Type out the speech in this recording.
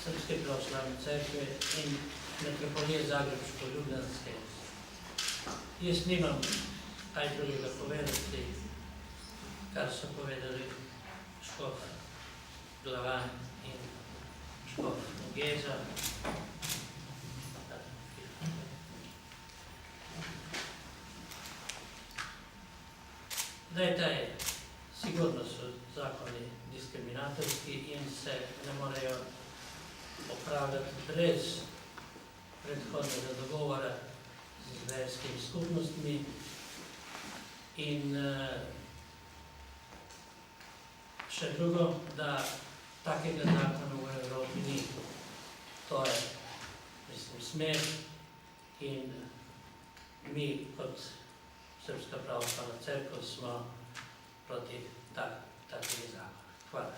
Srpske pravoslavne cerkve in metropolije Zagrebško-Ljubljanske. Jaz nimam kaj drugega povedati, kar so povedali škof Glavan in škof Geza. Sigurno so zakoni diskriminatorski in se ne morejo opravljati brez predhodnega dogovora z verskimi skupnostmi in še drugo, da takega zakona v Evropi ni. To je, mislim, smer in mi kot Srpska pravoslavna cerkev smo proti takega zakona. Hvala.